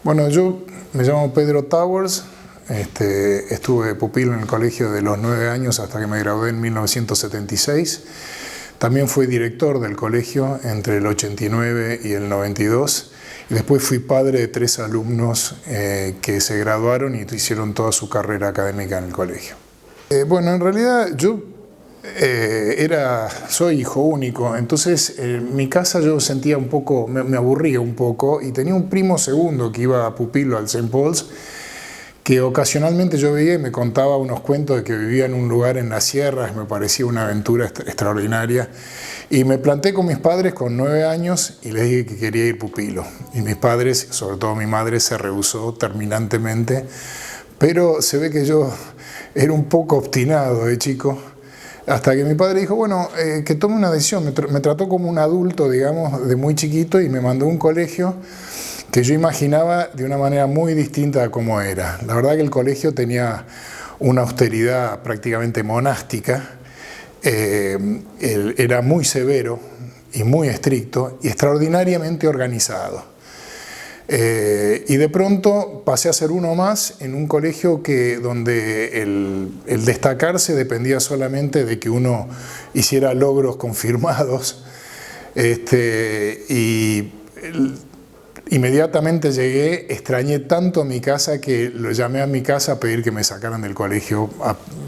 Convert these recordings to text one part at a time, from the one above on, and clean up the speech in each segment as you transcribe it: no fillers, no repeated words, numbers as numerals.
Bueno, yo me llamo Pedro Towers, estuve pupilo en el colegio de los 9 años hasta que me gradué en 1976. También fui director del colegio entre el 89 y el 92. Y después fui padre de 3 alumnos que se graduaron y hicieron toda su carrera académica en el colegio. Bueno, en realidad yo soy hijo único, entonces en mi casa yo sentía un poco, me aburría un poco, y tenía un primo segundo que iba a pupilo al St. Paul's, que ocasionalmente yo veía y me contaba unos cuentos de que vivía en un lugar en las sierras. Me parecía una aventura extraordinaria, y me planté con mis padres con 9 años y les dije que quería ir pupilo, y mis padres, sobre todo mi madre, se rehusó terminantemente, pero se ve que yo era un poco obstinado de chico. Hasta que mi padre dijo, bueno, que tome una decisión. Me trató como un adulto, digamos, de muy chiquito, y me mandó a un colegio que yo imaginaba de una manera muy distinta a cómo era. La verdad que el colegio tenía una austeridad prácticamente monástica, era muy severo y muy estricto y extraordinariamente organizado. Y de pronto pasé a ser uno más en un colegio donde el destacarse dependía solamente de que uno hiciera logros confirmados. Inmediatamente llegué, extrañé tanto mi casa que lo llamé a mi casa a pedir que me sacaran del colegio,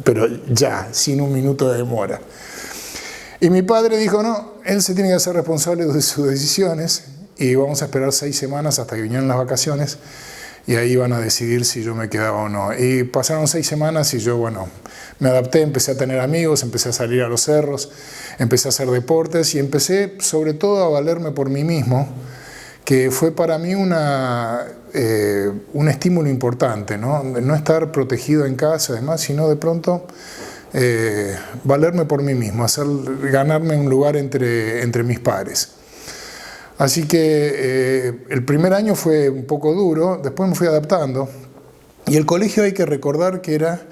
pero ya, sin un minuto de demora. Y mi padre dijo, no, él se tiene que hacer responsable de sus decisiones, y vamos a esperar 6 semanas hasta que vinieran las vacaciones, y ahí iban a decidir si yo me quedaba o no. Y pasaron 6 semanas y yo, bueno, me adapté, empecé a tener amigos, empecé a salir a los cerros, empecé a hacer deportes, y empecé sobre todo a valerme por mí mismo, que fue para mí un estímulo importante, ¿no? No estar protegido en casa, además, sino de pronto valerme por mí mismo, ganarme un lugar entre mis pares. Así que el primer año fue un poco duro, después me fui adaptando, y el colegio, hay que recordar que era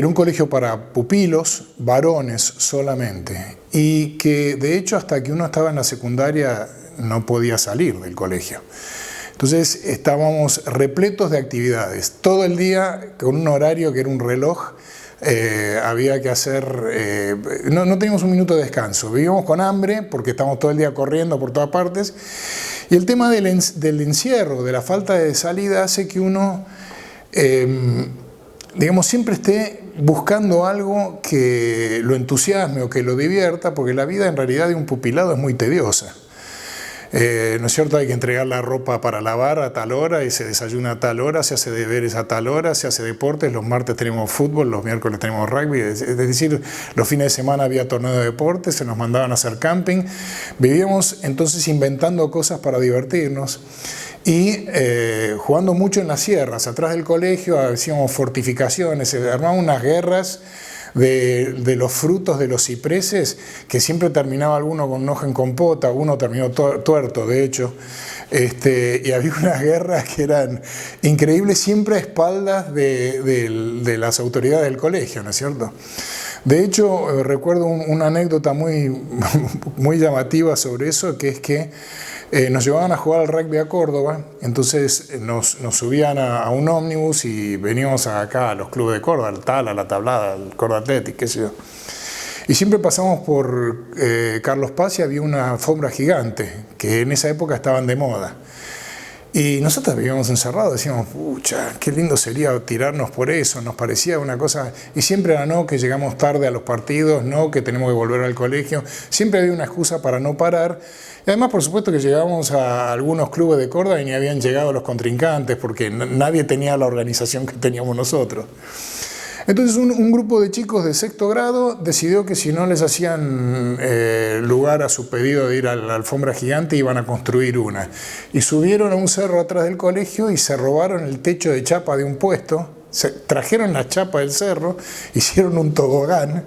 un colegio para pupilos, varones solamente, y que de hecho hasta que uno estaba en la secundaria no podía salir del colegio. Entonces estábamos repletos de actividades, todo el día con un horario que era un reloj. Había que hacer, no teníamos un minuto de descanso, vivíamos con hambre porque estábamos todo el día corriendo por todas partes, y el tema del encierro, de la falta de salida, hace que uno, digamos, siempre esté buscando algo que lo entusiasme o que lo divierta, porque la vida en realidad de un pupilado es muy tediosa. ¿No es cierto? Hay que entregar la ropa para lavar a tal hora, y se desayuna a tal hora, se hace deberes a tal hora, se hace deportes, los martes tenemos fútbol, los miércoles tenemos rugby, es decir, los fines de semana había torneo de deportes, se nos mandaban a hacer camping. Vivíamos entonces inventando cosas para divertirnos, y jugando mucho en las sierras, atrás del colegio hacíamos fortificaciones, se armaban unas guerras de los frutos de los cipreses, que siempre terminaba alguno con un ojo en compota, uno terminó tuerto, de hecho, y había unas guerras que eran increíbles, siempre a espaldas de las autoridades del colegio, ¿no es cierto? De hecho, recuerdo una anécdota muy llamativa sobre eso, que es que nos llevaban a jugar al rugby a Córdoba. Entonces nos subían a un ómnibus y veníamos acá a los clubes de Córdoba, al Tala, la Tablada, el Córdoba Athletic, qué sé yo. Y siempre pasamos por Carlos Paz, y había una alfombra gigante, que en esa época estaban de moda. Y nosotros vivíamos encerrados, decíamos, pucha, qué lindo sería tirarnos por eso, nos parecía una cosa, y siempre era no, que llegamos tarde a los partidos, no, que tenemos que volver al colegio, siempre había una excusa para no parar. Y además, por supuesto, que llegábamos a algunos clubes de Córdoba y ni habían llegado los contrincantes, porque nadie tenía la organización que teníamos nosotros. Entonces un grupo de chicos de 6º grado decidió que si no les hacían lugar a su pedido de ir a la alfombra gigante, iban a construir una. Y subieron a un cerro atrás del colegio y se robaron el techo de chapa de un puesto, trajeron la chapa del cerro, hicieron un tobogán,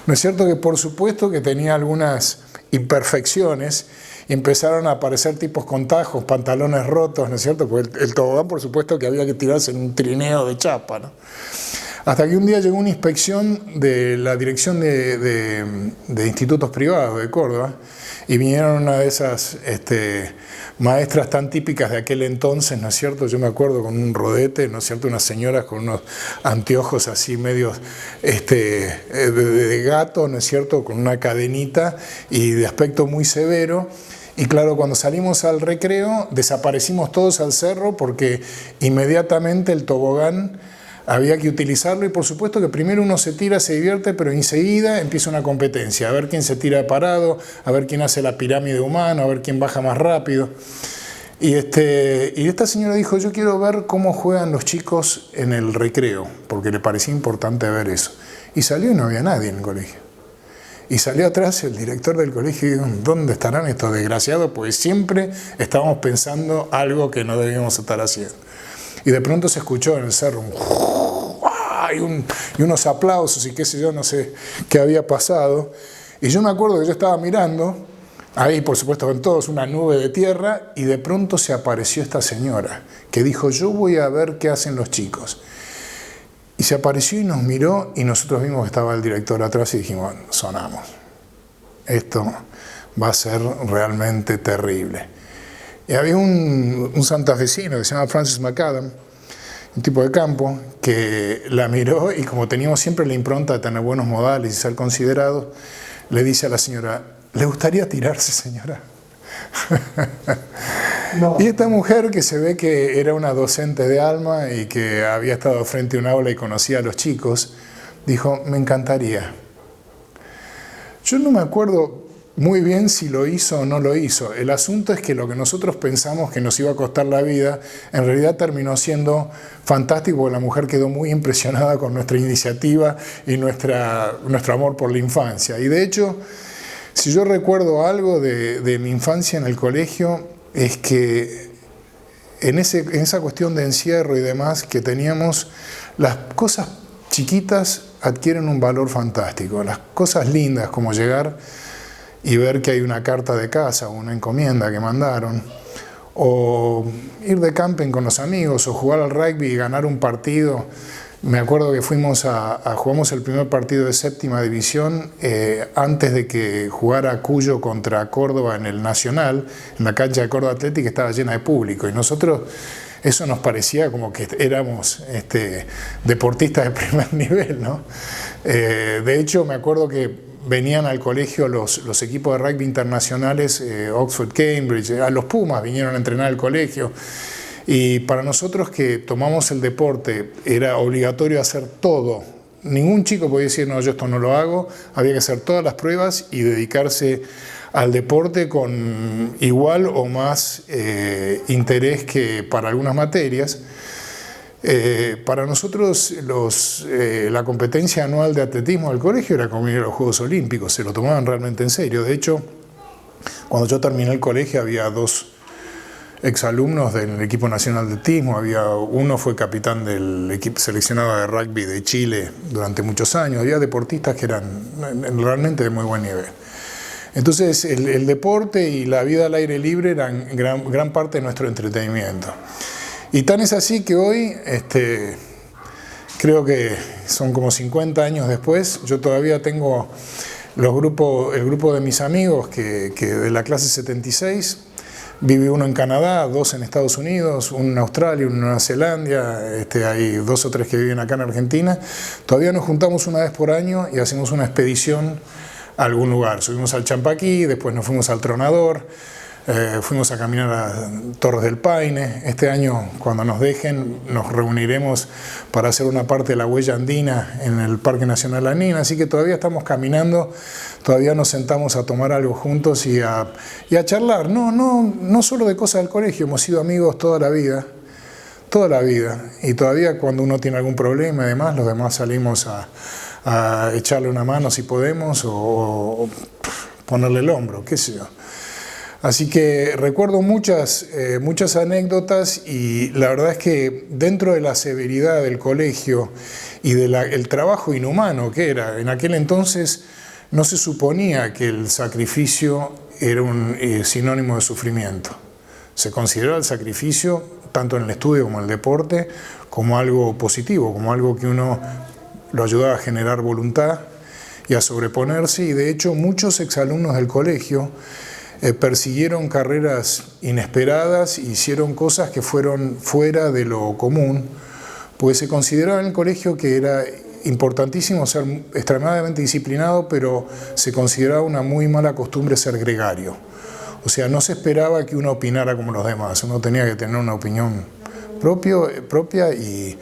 ¿no es cierto? Que por supuesto que tenía algunas imperfecciones, y empezaron a aparecer tipos con tajos, pantalones rotos, ¿no es cierto? Porque el tobogán, por supuesto, que había que tirarse en un trineo de chapa, ¿no? Hasta que un día llegó una inspección de la Dirección de Institutos Privados de Córdoba, y vinieron una de esas maestras tan típicas de aquel entonces, ¿no es cierto? Yo me acuerdo con un rodete, ¿no es cierto? Unas señoras con unos anteojos así medios de gato, ¿no es cierto? Con una cadenita y de aspecto muy severo. Y claro, cuando salimos al recreo, desaparecimos todos al cerro porque inmediatamente el tobogán había que utilizarlo y por supuesto que primero uno se tira, se divierte, pero enseguida empieza una competencia, a ver quién se tira parado, a ver quién hace la pirámide humana, a ver quién baja más rápido. Y esta señora dijo, yo quiero ver cómo juegan los chicos en el recreo, porque le parecía importante ver eso. Y salió y no había nadie en el colegio. Y salió atrás el director del colegio y dijo, ¿dónde estarán estos desgraciados? Porque siempre estábamos pensando algo que no debíamos estar haciendo. Y de pronto se escuchó en el cerro y unos aplausos y qué sé yo, no sé qué había pasado. Y yo me acuerdo que yo estaba mirando, ahí por supuesto con todos una nube de tierra, y de pronto se apareció esta señora que dijo, yo voy a ver qué hacen los chicos. Y se apareció y nos miró y nosotros vimos que estaba el director atrás y dijimos, sonamos. Esto va a ser realmente terrible. Y había un santafesino que se llama Francis McAdam, un tipo de campo, que la miró y como teníamos siempre la impronta de tener buenos modales y ser considerados, le dice a la señora, ¿le gustaría tirarse, señora? No. Y esta mujer, que se ve que era una docente de alma y que había estado frente a un aula y conocía a los chicos, dijo, me encantaría. Yo no me acuerdo muy bien si lo hizo o no lo hizo. El asunto es que lo que nosotros pensamos que nos iba a costar la vida, en realidad terminó siendo fantástico, porque la mujer quedó muy impresionada con nuestra iniciativa y nuestro amor por la infancia. Y de hecho, si yo recuerdo algo de mi infancia en el colegio, es que en esa cuestión de encierro y demás que teníamos, las cosas chiquitas adquieren un valor fantástico. Las cosas lindas como llegar y ver que hay una carta de casa o una encomienda que mandaron, o ir de camping con los amigos, o jugar al rugby y ganar un partido. Me acuerdo que jugamos el primer partido de séptima división antes de que jugara Cuyo contra Córdoba en el Nacional, en la cancha de Córdoba Athletic, que estaba llena de público, y nosotros eso nos parecía como que éramos deportistas de primer nivel, ¿no? De hecho, me acuerdo que venían al colegio los equipos de rugby internacionales, Oxford, Cambridge, los Pumas vinieron a entrenar al colegio. Y para nosotros que tomamos el deporte era obligatorio hacer todo. Ningún chico podía decir, no, yo esto no lo hago. Había que hacer todas las pruebas y dedicarse al deporte con igual o más interés que para algunas materias. Para nosotros la competencia anual de atletismo del colegio era como ir a los Juegos Olímpicos. Se lo tomaban realmente en serio. De hecho, cuando yo terminé el colegio había dos exalumnos del equipo nacional de atletismo, uno fue capitán del equipo seleccionado de rugby de Chile durante muchos años, había deportistas que eran realmente de muy buen nivel. Entonces el deporte y la vida al aire libre eran gran parte de nuestro entretenimiento. Y tan es así que hoy, creo que son como 50 años después, yo todavía tengo el grupo de mis amigos que de la clase 76, vive uno en Canadá, dos en Estados Unidos, uno en Australia, uno en Nueva Zelanda, hay 2 o 3 que viven acá en Argentina. Todavía nos juntamos una vez por año y hacemos una expedición a algún lugar. Subimos al Champaquí, después nos fuimos al Tronador, fuimos a caminar a Torres del Paine. Este año, cuando nos dejen, nos reuniremos para hacer una parte de la huella andina en el Parque Nacional Lanín, así que todavía estamos caminando, todavía nos sentamos a tomar algo juntos y a charlar, no solo de cosas del colegio, hemos sido amigos toda la vida, y todavía cuando uno tiene algún problema y demás, los demás salimos a echarle una mano si podemos o ponerle el hombro, qué sé yo. Así que recuerdo muchas anécdotas, y la verdad es que dentro de la severidad del colegio y del trabajo inhumano que era, en aquel entonces no se suponía que el sacrificio era un sinónimo de sufrimiento. Se consideraba el sacrificio, tanto en el estudio como en el deporte, como algo positivo, como algo que uno lo ayudaba a generar voluntad y a sobreponerse, y de hecho muchos exalumnos del colegio persiguieron carreras inesperadas, hicieron cosas que fueron fuera de lo común, porque se consideraba en el colegio que era importantísimo ser extremadamente disciplinado, pero se consideraba una muy mala costumbre ser gregario. O sea, no se esperaba que uno opinara como los demás, uno tenía que tener una opinión propia y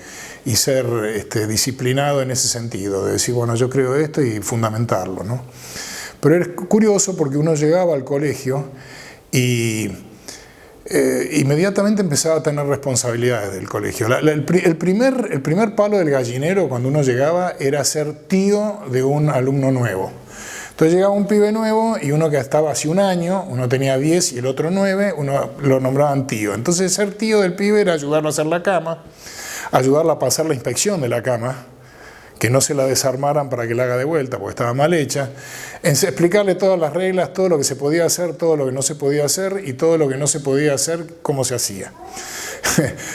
ser disciplinado en ese sentido, de decir, bueno, yo creo esto y fundamentarlo, ¿no? Pero es curioso porque uno llegaba al colegio y inmediatamente empezaba a tener responsabilidades del colegio. El primer palo del gallinero cuando uno llegaba era ser tío de un alumno nuevo. Entonces llegaba un pibe nuevo y uno que estaba hace un año, uno tenía 10 y el otro 9, uno lo nombraban tío. Entonces ser tío del pibe era ayudarlo a hacer la cama, ayudarlo a pasar la inspección de la cama, que no se la desarmaran para que la haga de vuelta porque estaba mal hecha, explicarle todas las reglas, todo lo que se podía hacer, todo lo que no se podía hacer y todo lo que no se podía hacer, cómo se hacía.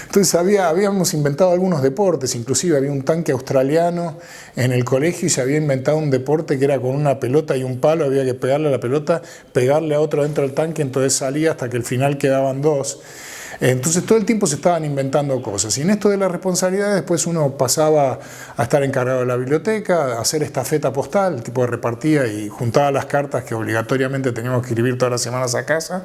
Entonces habíamos inventado algunos deportes, inclusive había un tanque australiano en el colegio y se había inventado un deporte que era con una pelota y un palo, había que pegarle a la pelota, pegarle a otro dentro del tanque, entonces salía hasta que al final quedaban dos. Entonces todo el tiempo se estaban inventando cosas y en esto de la responsabilidad después uno pasaba a estar encargado de la biblioteca, a hacer estafeta postal, el tipo de repartía y juntaba las cartas que obligatoriamente teníamos que escribir todas las semanas a casa.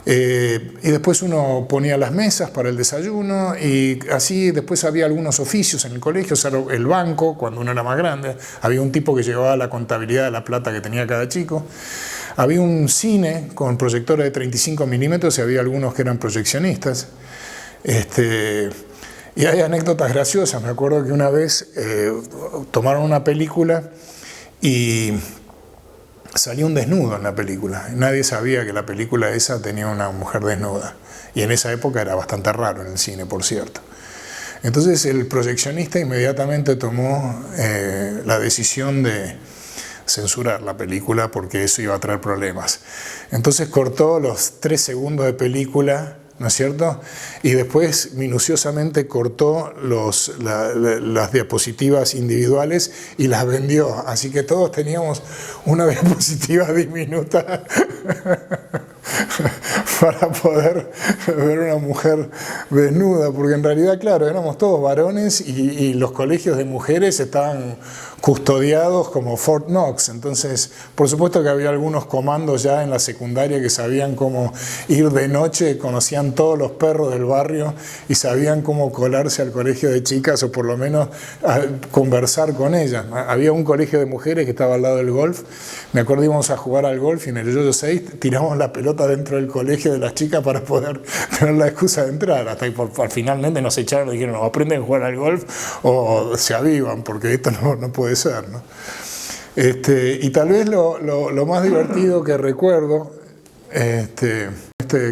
Y después uno ponía las mesas para el desayuno y así después había algunos oficios en el colegio, o sea, el banco, cuando uno era más grande, había un tipo que llevaba la contabilidad de la plata que tenía cada chico. Había un cine con proyectores de 35 milímetros y había algunos que eran proyeccionistas. Y hay anécdotas graciosas. Me acuerdo que una vez tomaron una película y salió un desnudo en la película. Nadie sabía que la película esa tenía una mujer desnuda. Y en esa época era bastante raro en el cine, por cierto. Entonces el proyeccionista inmediatamente tomó la decisión de censurar la película porque eso iba a traer problemas. Entonces cortó los 3 segundos de película, ¿no es cierto? Y después minuciosamente cortó las diapositivas individuales y las vendió. Así que todos teníamos una diapositiva diminuta para poder ver una mujer desnuda, porque en realidad, claro, éramos todos varones y los colegios de mujeres estaban custodiados como Fort Knox. Entonces, por supuesto que había algunos comandos ya en la secundaria que sabían cómo ir de noche, conocían todos los perros del barrio y sabían cómo colarse al colegio de chicas o por lo menos conversar con ellas. Había un colegio de mujeres que estaba al lado del golf. Me acuerdo íbamos a jugar al golf y en el yo-yo 6 tiramos la pelota dentro del colegio de las chicas para poder tener la excusa de entrar. Hasta que finalmente nos echaron y dijeron, no, aprenden a jugar al golf o se avivan porque esto no puede ser, ¿no? Y tal vez lo más divertido que recuerdo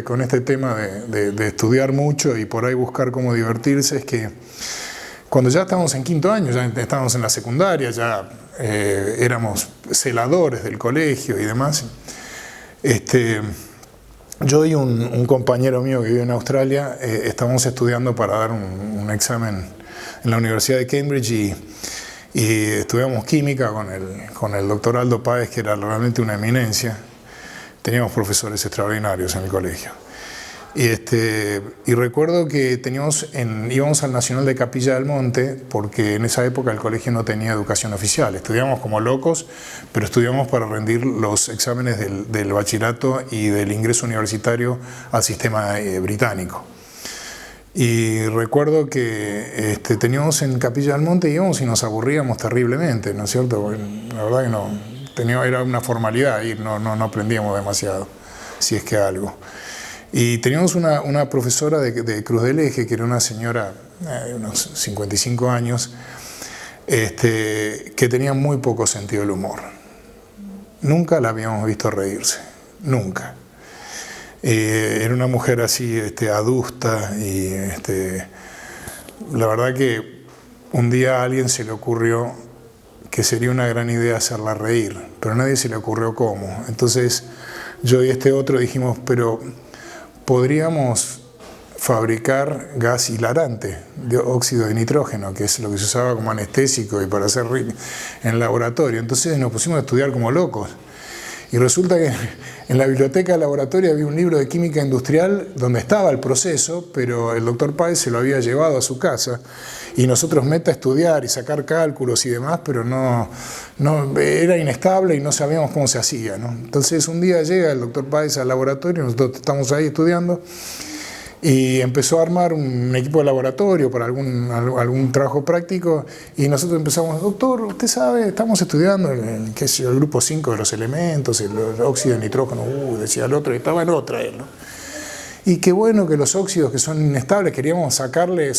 con este tema de estudiar mucho y por ahí buscar cómo divertirse es que cuando ya estábamos en 5º año, ya estábamos en la secundaria, ya éramos celadores del colegio y demás, yo y un compañero mío que vive en Australia estábamos estudiando para dar un examen en la Universidad de Cambridge y estudiamos química con el doctor Aldo Páez, que era realmente una eminencia. Teníamos profesores extraordinarios en el colegio. Y recuerdo que íbamos al Nacional de Capilla del Monte porque en esa época el colegio no tenía educación oficial. Estudiábamos como locos, pero estudiábamos para rendir los exámenes del bachillerato y del ingreso universitario al sistema británico. Y recuerdo que teníamos en Capilla del Monte, íbamos y nos aburríamos terriblemente, ¿no es cierto? Porque la verdad que era una formalidad ir, no aprendíamos demasiado, si es que algo. Y teníamos una profesora de Cruz del Eje, que era una señora de unos 55 años, que tenía muy poco sentido del humor. Nunca la habíamos visto reírse, nunca. Era una mujer así adusta y la verdad que un día a alguien se le ocurrió que sería una gran idea hacerla reír, pero a nadie se le ocurrió cómo. Entonces yo y otro dijimos, pero podríamos fabricar gas hilarante, de óxido de nitrógeno, que es lo que se usaba como anestésico y para hacer en el laboratorio. Entonces nos pusimos a estudiar como locos. Y resulta que en la biblioteca del laboratorio había un libro de química industrial donde estaba el proceso, pero el doctor Páez se lo había llevado a su casa y nosotros meta a estudiar y sacar cálculos y demás, pero no era inestable y no sabíamos cómo se hacía, ¿no? Entonces un día llega el doctor Páez al laboratorio, nosotros estamos ahí estudiando, y empezó a armar un equipo de laboratorio para algún trabajo práctico, y nosotros empezamos: doctor, usted sabe, estamos estudiando el grupo 5 de los elementos, el óxido de nitrógeno, decía el otro, y estaba en otra él, ¿no? Y qué bueno que los óxidos que son inestables, queríamos sacarle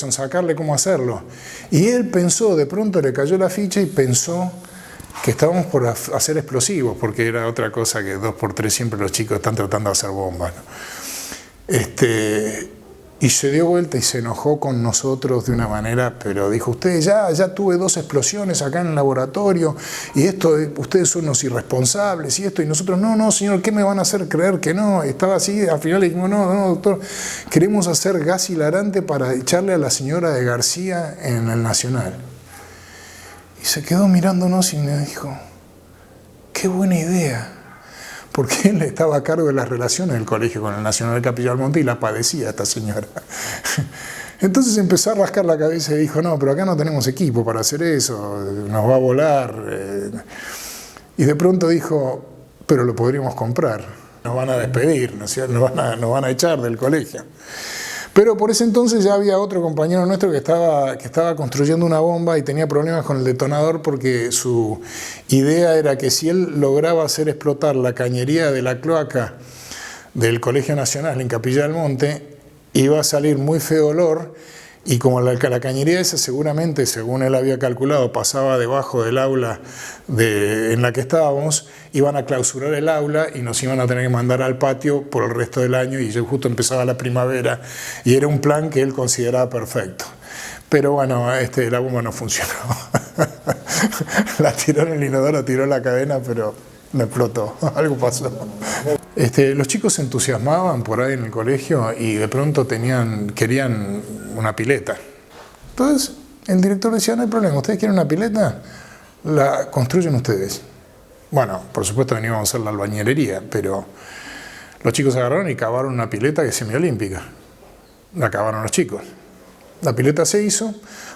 cómo hacerlo. Y él pensó, de pronto le cayó la ficha y pensó que estábamos por hacer explosivos, porque era otra cosa que 2x3 siempre los chicos están tratando de hacer bombas, ¿no? Y se dio vuelta y se enojó con nosotros de una manera, pero dijo: ustedes ya tuve 2 explosiones acá en el laboratorio, y ustedes son unos irresponsables, y esto, y nosotros: no, señor, ¿qué me van a hacer creer que no? Estaba así, al final le dijimos: no, doctor, queremos hacer gas hilarante para echarle a la señora de García en el Nacional. Y se quedó mirándonos y me dijo: qué buena idea. Porque él estaba a cargo de las relaciones del colegio con el Nacional de Capilla del Monte y la padecía esta señora. Entonces empezó a rascar la cabeza y dijo: no, pero acá no tenemos equipo para hacer eso, nos va a volar. Y de pronto dijo: pero lo podríamos comprar, nos van a despedir, ¿no es cierto? Nos van a echar del colegio. Pero por ese entonces ya había otro compañero nuestro que estaba construyendo una bomba y tenía problemas con el detonador, porque su idea era que si él lograba hacer explotar la cañería de la cloaca del Colegio Nacional en Capilla del Monte, iba a salir muy feo olor, y como la cañería esa seguramente, según él había calculado, pasaba debajo del aula en la que estábamos, iban a clausurar el aula y nos iban a tener que mandar al patio por el resto del año, y yo justo empezaba la primavera y era un plan que él consideraba perfecto. Pero bueno, la bomba no funcionó. La tiró en el inodoro, tiró la cadena, pero no explotó, algo pasó. Los chicos se entusiasmaban por ahí en el colegio y de pronto querían una pileta. Entonces el director decía: no hay problema, ustedes quieren una pileta, la construyen ustedes. Bueno, por supuesto veníamos a hacer la albañilería, pero los chicos agarraron y cavaron una pileta que es semiolímpica. La cavaron los chicos. La pileta se hizo,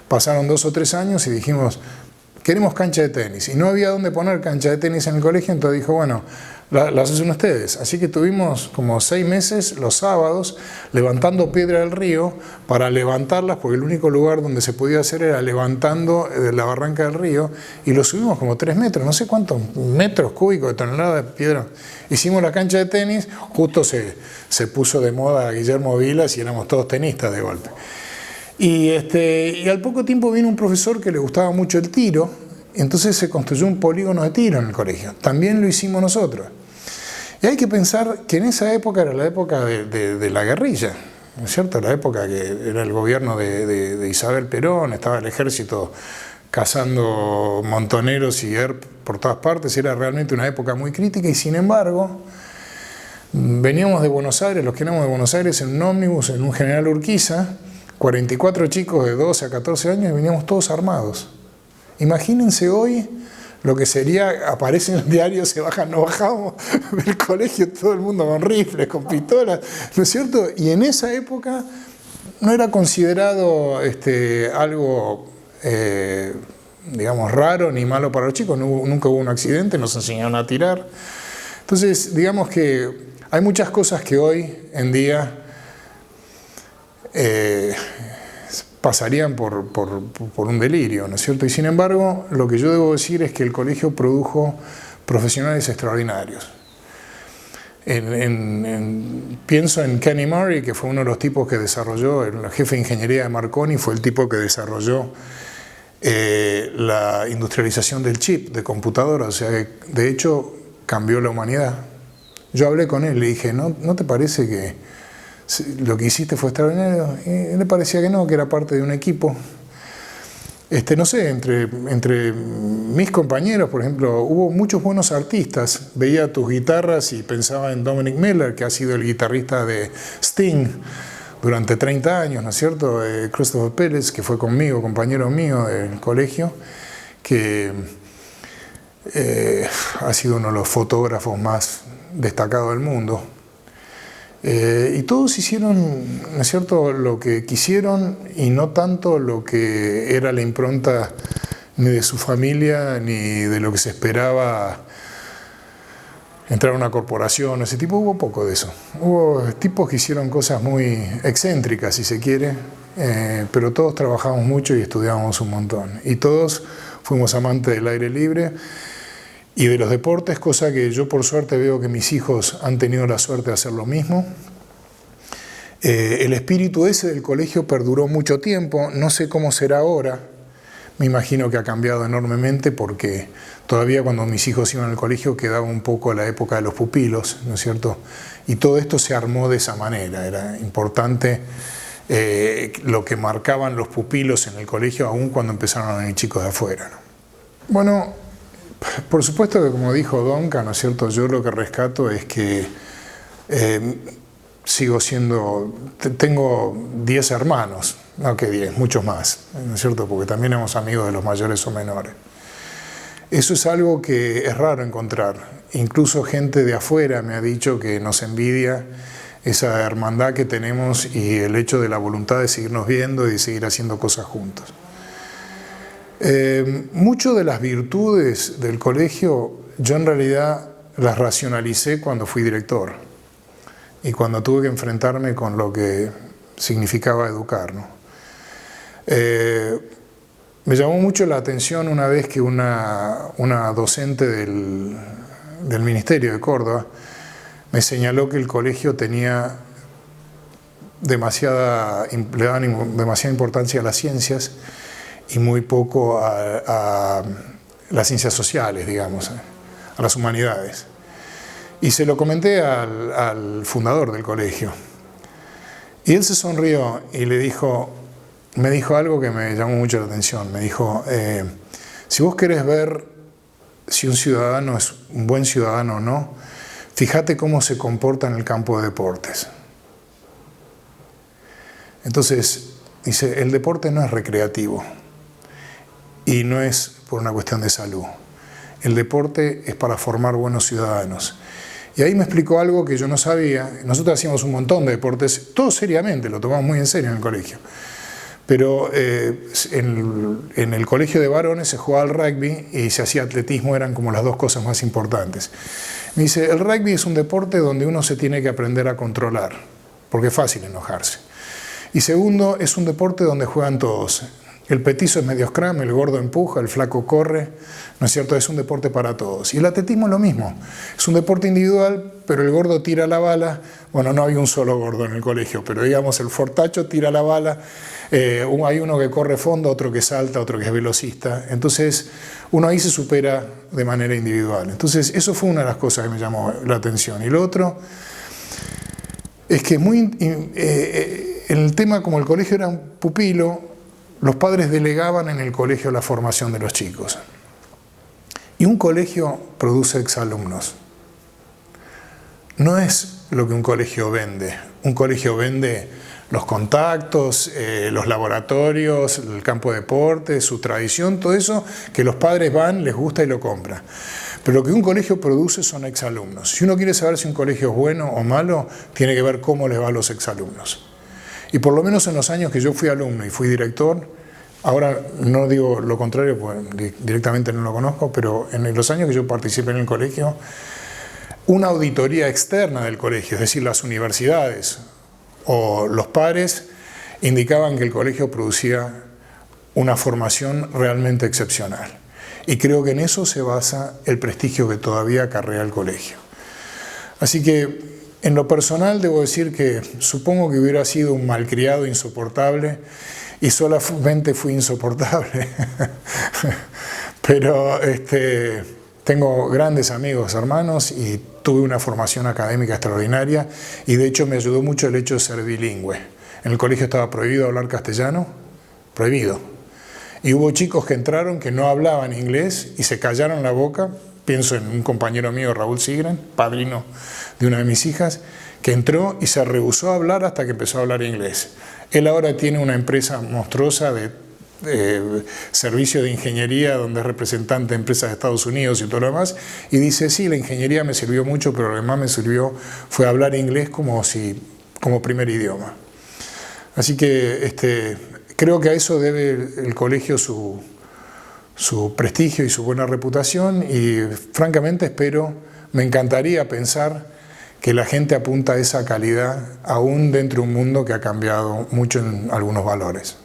pasaron 2 o 3 años y dijimos: queremos cancha de tenis. Y no había dónde poner cancha de tenis en el colegio, entonces dijo: bueno, las hacen ustedes. Así que tuvimos como 6 meses los sábados levantando piedra del río para levantarlas, porque el único lugar donde se podía hacer era levantando de la barranca del río, y lo subimos como 3 metros, no sé cuántos metros cúbicos de tonelada de piedra. Hicimos la cancha de tenis, justo se puso de moda Guillermo Vilas y éramos todos tenistas de golpe. Y al poco tiempo vino un profesor que le gustaba mucho el tiro, entonces se construyó un polígono de tiro en el colegio. También lo hicimos nosotros. Y hay que pensar que en esa época era la época de la guerrilla, ¿no es cierto? La época que era el gobierno de Isabel Perón, estaba el ejército cazando montoneros y por todas partes, era realmente una época muy crítica, y sin embargo veníamos de Buenos Aires, los que éramos de Buenos Aires, en un ómnibus, en un General Urquiza, 44 chicos de 12 a 14 años, y veníamos todos armados. Imagínense hoy lo que sería: aparece en el diario, nos bajamos del colegio, todo el mundo con rifles, con pistolas, ¿no es cierto? Y en esa época no era considerado algo, digamos, raro ni malo para los chicos. Nunca hubo un accidente, nos enseñaron a tirar. Entonces, digamos que hay muchas cosas que hoy en día pasarían por un delirio, ¿no es cierto? Y sin embargo, lo que yo debo decir es que el colegio produjo profesionales extraordinarios. Pienso en Kenny Murray, que fue uno de los tipos que desarrolló, el jefe de ingeniería de Marconi, fue el tipo que desarrolló la industrialización del chip de computadora, o sea, de hecho cambió la humanidad. Yo hablé con él, le dije: ¿no te parece que lo que hiciste fue extraordinario? Y él le parecía que no, que era parte de un equipo. No sé, entre mis compañeros, por ejemplo, hubo muchos buenos artistas. Veía tus guitarras y pensaba en Dominic Miller, que ha sido el guitarrista de Sting durante 30 años, ¿no es cierto? Christopher Pérez, que fue conmigo, compañero mío del colegio, que ha sido uno de los fotógrafos más destacados del mundo. Y todos hicieron, ¿no es cierto?, lo que quisieron y no tanto lo que era la impronta ni de su familia ni de lo que se esperaba entrar a una corporación, ese tipo. Hubo poco de eso. Hubo tipos que hicieron cosas muy excéntricas, si se quiere, pero todos trabajamos mucho y estudiábamos un montón. Y todos fuimos amantes del aire libre y de los deportes, cosa que yo por suerte veo que mis hijos han tenido la suerte de hacer lo mismo. El espíritu ese del colegio perduró mucho tiempo, no sé cómo será ahora, me imagino que ha cambiado enormemente porque todavía cuando mis hijos iban al colegio quedaba un poco la época de los pupilos, ¿no es cierto? Y todo esto se armó de esa manera, era importante lo que marcaban los pupilos en el colegio aún cuando empezaron a venir chicos de afuera, ¿no? Bueno, por supuesto que como dijo Donca, ¿no es cierto?, yo lo que rescato es que tengo 10 hermanos, no que 10, muchos más, ¿no es cierto?, porque también somos amigos de los mayores o menores. Eso es algo que es raro encontrar, incluso gente de afuera me ha dicho que nos envidia esa hermandad que tenemos y el hecho de la voluntad de seguirnos viendo y de seguir haciendo cosas juntos. Muchas de las virtudes del colegio yo en realidad las racionalicé cuando fui director y cuando tuve que enfrentarme con lo que significaba educar, ¿no? Me llamó mucho la atención una vez que una docente del Ministerio de Córdoba me señaló que el colegio le daban demasiada importancia a las ciencias y muy poco a las ciencias sociales, digamos, a las humanidades. Y se lo comenté al fundador del colegio. Y él se sonrió y me dijo algo que me llamó mucho la atención. Me dijo, si vos querés ver si un ciudadano es un buen ciudadano o no, fíjate cómo se comporta en el campo de deportes. Entonces, dice, el deporte no es recreativo. Y no es por una cuestión de salud. El deporte es para formar buenos ciudadanos. Y ahí me explicó algo que yo no sabía. Nosotros hacíamos un montón de deportes, todo seriamente, lo tomamos muy en serio en el colegio. Pero en el colegio de varones se jugaba al rugby y se hacía atletismo, eran como las dos cosas más importantes. Me dice, el rugby es un deporte donde uno se tiene que aprender a controlar, porque es fácil enojarse. Y segundo, es un deporte donde juegan todos. El petizo es medio scrum, el gordo empuja, el flaco corre, ¿no es cierto? Es un deporte para todos. Y el atletismo es lo mismo. Es un deporte individual, pero el gordo tira la bala. Bueno, no había un solo gordo en el colegio, pero digamos el fortacho tira la bala. Hay uno que corre fondo, otro que salta, otro que es velocista. Entonces, uno ahí se supera de manera individual. Entonces, eso fue una de las cosas que me llamó la atención. Y lo otro es que en el tema, como el colegio era un pupilo, los padres delegaban en el colegio la formación de los chicos. Y un colegio produce exalumnos. No es lo que un colegio vende. Un colegio vende los contactos, los laboratorios, el campo de deportes, su tradición, todo eso que los padres van, les gusta y lo compran. Pero lo que un colegio produce son exalumnos. Si uno quiere saber si un colegio es bueno o malo, tiene que ver cómo les va a los exalumnos. Y por lo menos en los años que yo fui alumno y fui director, ahora no digo lo contrario, porque directamente no lo conozco, pero en los años que yo participé en el colegio, una auditoría externa del colegio, es decir, las universidades o los pares, indicaban que el colegio producía una formación realmente excepcional. Y creo que en eso se basa el prestigio que todavía acarrea el colegio. Así que, en lo personal, debo decir que supongo que hubiera sido un malcriado insoportable y solamente fui insoportable. Pero tengo grandes amigos, hermanos, y tuve una formación académica extraordinaria y de hecho me ayudó mucho el hecho de ser bilingüe. En el colegio estaba prohibido hablar castellano, prohibido. Y hubo chicos que entraron que no hablaban inglés y se callaron la boca. Pienso en un compañero mío, Raúl Sigren, padrino de una de mis hijas, que entró y se rehusó a hablar hasta que empezó a hablar inglés. Él ahora tiene una empresa monstruosa de servicio de ingeniería donde es representante de empresas de Estados Unidos y todo lo demás, y dice, sí, la ingeniería me sirvió mucho, pero lo que más me sirvió fue hablar inglés como primer idioma. Así que creo que a eso debe el colegio su prestigio y su buena reputación, y francamente me encantaría pensar que la gente apunta a esa calidad aún dentro de un mundo que ha cambiado mucho en algunos valores.